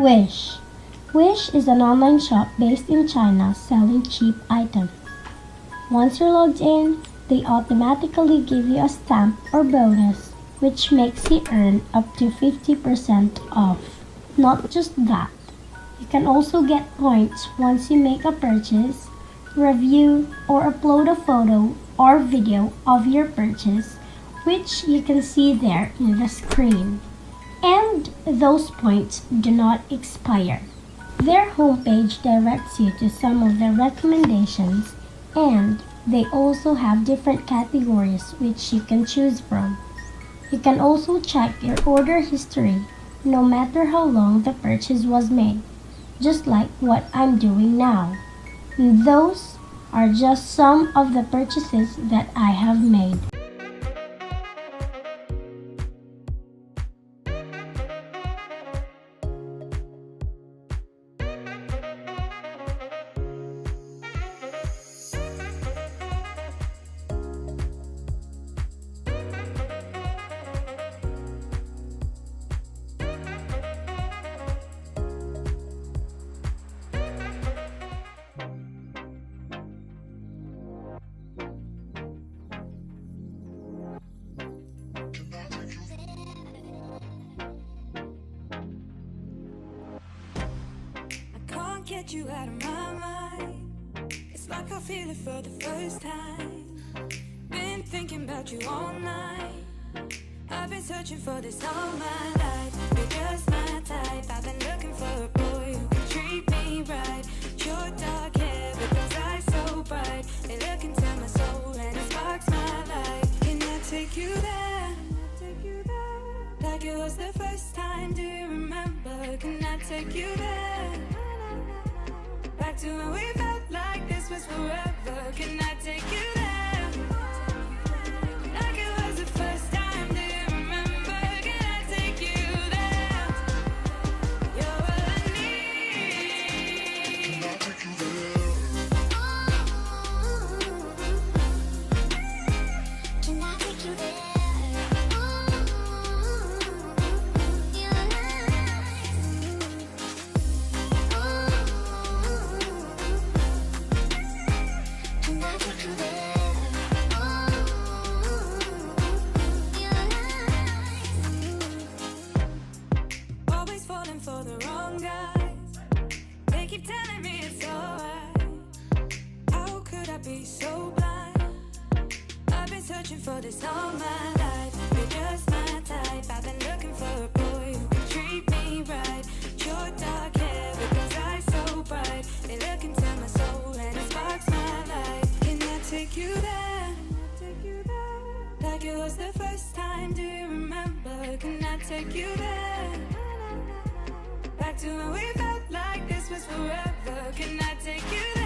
Wish. Wish is an online shop based in China selling cheap items. Once you're logged in, they automatically give you a stamp or bonus, which makes you earn up to 50% off. Not just that, you can also get points once you make a purchase, review, or upload a photo or video of your purchase, which you can see there in the screen. And those points do not expire. Their homepage directs you to some of their recommendations, and they also have different categories which you can choose from. You can also check your order history no matter how long the purchase was made, just like what I'm doing now. And those are just some of the purchases that I have made. Get you out of my mind. It's like I feel it for the first time. Been thinking about you all night. I've been searching for this all my life. You're just my type. I've been looking for a boy who can treat me right. Your dark hair with those eyes so bright. They look into my soul and it sparks my life. Can I take you there? Like it was the first time. Do you remember? Can I take you there? Back to when we felt like this was forever. Can I take you there? Like it was the first time. Do you remember? Can I take you there? You're all I need. Can I take you there? Can I take you there? For the wrong guys, they keep telling me it's alright. How could I be so blind? I've been searching for this all my life. You're just my type. I've been looking for a boy who can treat me right. Your dark hair with those eyes so bright. They look into my soul and it sparks my life. Can I take you there? Like it was the first time. Do you remember? Can I take you there? Back to when we felt like this was forever. Can I take you there?